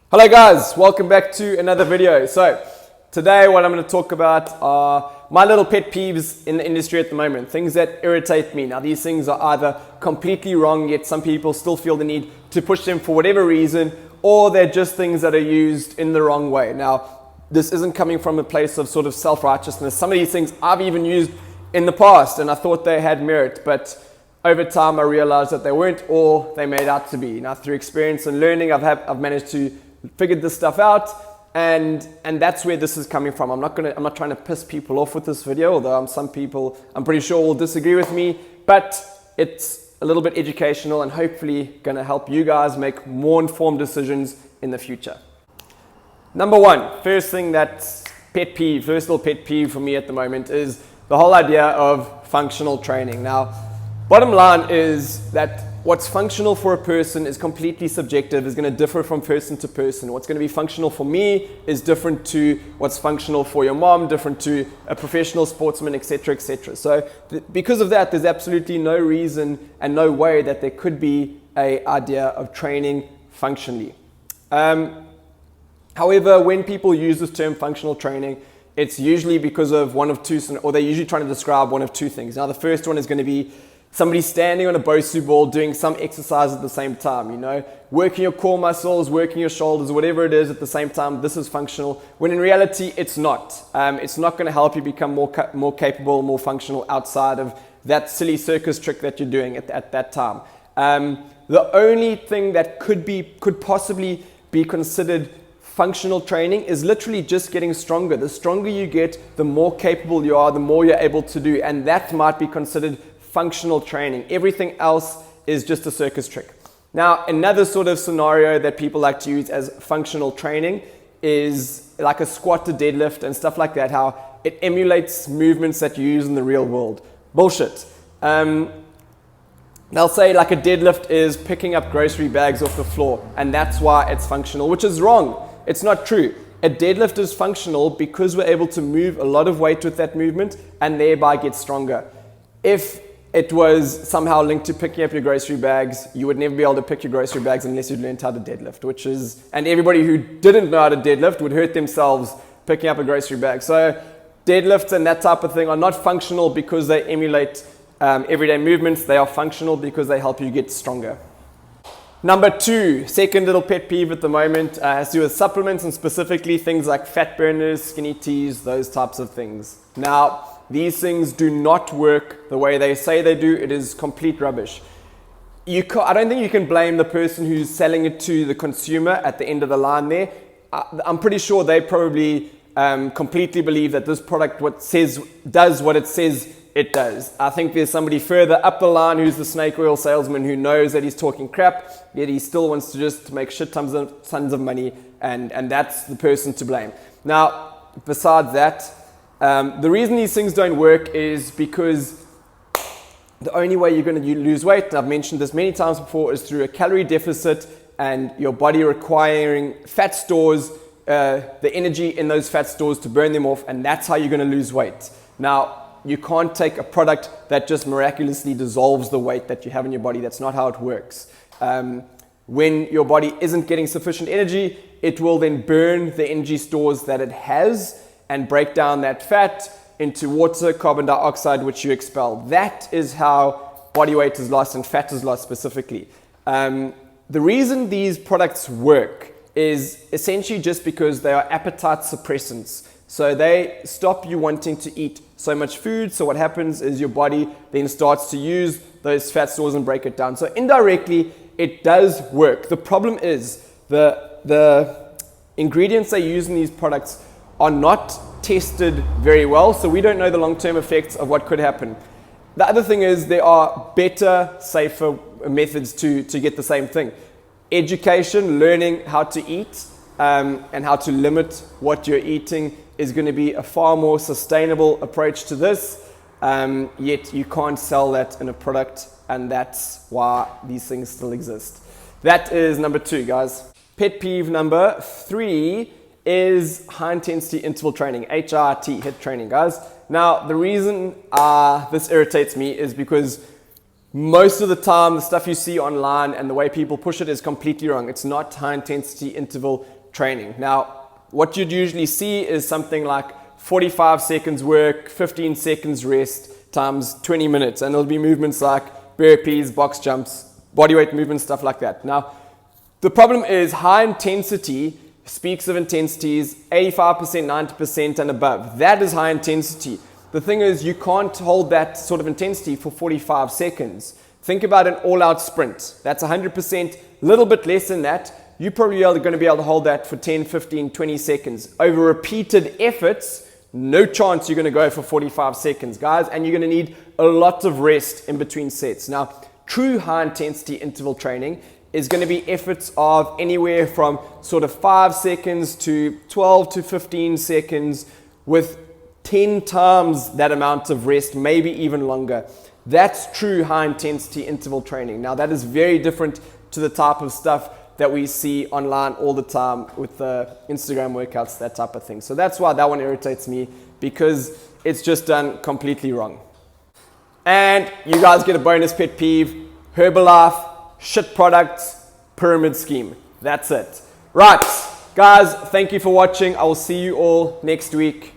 Hello guys, welcome back to another video. So today what I'm going to talk about are my little pet peeves in the industry at the moment, things that irritate me. Now these things are either completely wrong, yet some people still feel the need to push them for whatever reason, or they're just things that are used in the wrong way. Now this isn't coming from a place of sort of self-righteousness. Some of these things I've even used in the past and I thought they had merit, but over time I realized that they weren't all they made out to be. Now through experience and learning I've managed to figured this stuff out, and that's where this is coming from. I'm not trying to piss people off with this video, although some people I'm pretty sure will disagree with me, but it's a little bit educational and hopefully going to help you guys make more informed decisions in the future. Number one, first little pet peeve for me at the moment is the whole idea of functional training. Now, bottom line is that what's functional for a person is completely subjective, is going to differ from person to person. What's going to be functional for me is different to what's functional for your mom, different to a professional sportsman, etc., etc. So because of that, there's absolutely no reason and no way that there could be an idea of training functionally. However, when people use this term functional training, it's usually because of one of two, or they're usually trying to describe one of two things. Now, the first one is going to be somebody standing on a Bosu ball doing some exercise at the same time, working your core muscles, working your shoulders, whatever it is at the same time. This is functional, when in reality it's not. It's not going to help you become more capable, more functional outside of that silly circus trick that you're doing at that time. The only thing that could possibly be considered functional training is literally just getting stronger. The stronger you get, the more capable you are, the more you're able to do, and that might be considered functional training. Everything else is just a circus trick. Now, another sort of scenario that people like to use as functional training is like a squat to deadlift and stuff like that, how it emulates movements that you use in the real world. Bullshit. They'll say like a deadlift is picking up grocery bags off the floor, and that's why it's functional, which is wrong. It's not true. A deadlift is functional because we're able to move a lot of weight with that movement and thereby get stronger. If it was somehow linked to picking up your grocery bags, you would never be able to pick your grocery bags unless you learned how to deadlift, and everybody who didn't know how to deadlift would hurt themselves picking up a grocery bag. So deadlifts and that type of thing are not functional because they emulate everyday movements. They are functional because they help you get stronger. Number two, second little pet peeve at the moment has to do with supplements, and specifically things like fat burners, skinny teas, those types of things. Now, these things do not work the way they say they do. It is complete rubbish. I don't think you can blame the person who's selling it to the consumer at the end of the line there. I'm pretty sure they probably completely believe that this product does what it says it does. I think there's somebody further up the line who's the snake oil salesman who knows that he's talking crap, yet he still wants to just make shit tons of money, and that's the person to blame. Now, besides that, the reason these things don't work is because the only way you're going to lose weight, and I've mentioned this many times before, is through a calorie deficit and your body requiring fat stores, the energy in those fat stores to burn them off, and that's how you're going to lose weight. Now, you can't take a product that just miraculously dissolves the weight that you have in your body. That's not how it works. When your body isn't getting sufficient energy, it will then burn the energy stores that it has and break down that fat into water, carbon dioxide, which you expel. That is how body weight is lost and fat is lost specifically. The reason these products work is essentially just because they are appetite suppressants. So they stop you wanting to eat so much food. So what happens is your body then starts to use those fat stores and break it down. So indirectly, it does work. The problem is the ingredients they use in these products are not tested very well, so we don't know the long-term effects of what could happen. The other thing is there are better, safer methods to get the same thing. Education, learning how to eat and how to limit what you're eating is going to be a far more sustainable approach to this, yet you can't sell that in a product, and that's why these things still exist. That is number two, guys. Pet peeve number three is high intensity interval training, HIIT, HIIT training, guys. Now, the reason this irritates me is because most of the time the stuff you see online and the way people push it is completely wrong. It's not high intensity interval training. Now, what you'd usually see is something like 45 seconds work, 15 seconds rest, times 20 minutes. And it'll be movements like burpees, box jumps, bodyweight movements, stuff like that. Now, the problem is high intensity speaks of intensities 85%, 90% and above. That is high intensity. The thing is, you can't hold that sort of intensity for 45 seconds. Think about an all-out sprint. That's 100%, a little bit less than that. You probably are going to be able to hold that for 10, 15, 20 seconds. Over repeated efforts, no chance you're going to go for 45 seconds, guys, and you're going to need a lot of rest in between sets. Now, true high-intensity interval training is going to be efforts of anywhere from sort of 5 seconds to 12 to 15 seconds with 10 times that amount of rest, maybe even longer. That's true high-intensity interval training. Now, that is very different to the type of stuff that we see online all the time with the Instagram workouts, that type of thing. So that's why that one irritates me, because it's just done completely wrong. And you guys get a bonus pet peeve: Herbalife, shit products, pyramid scheme. That's it. Right, guys, thank you for watching. I will see you all next week.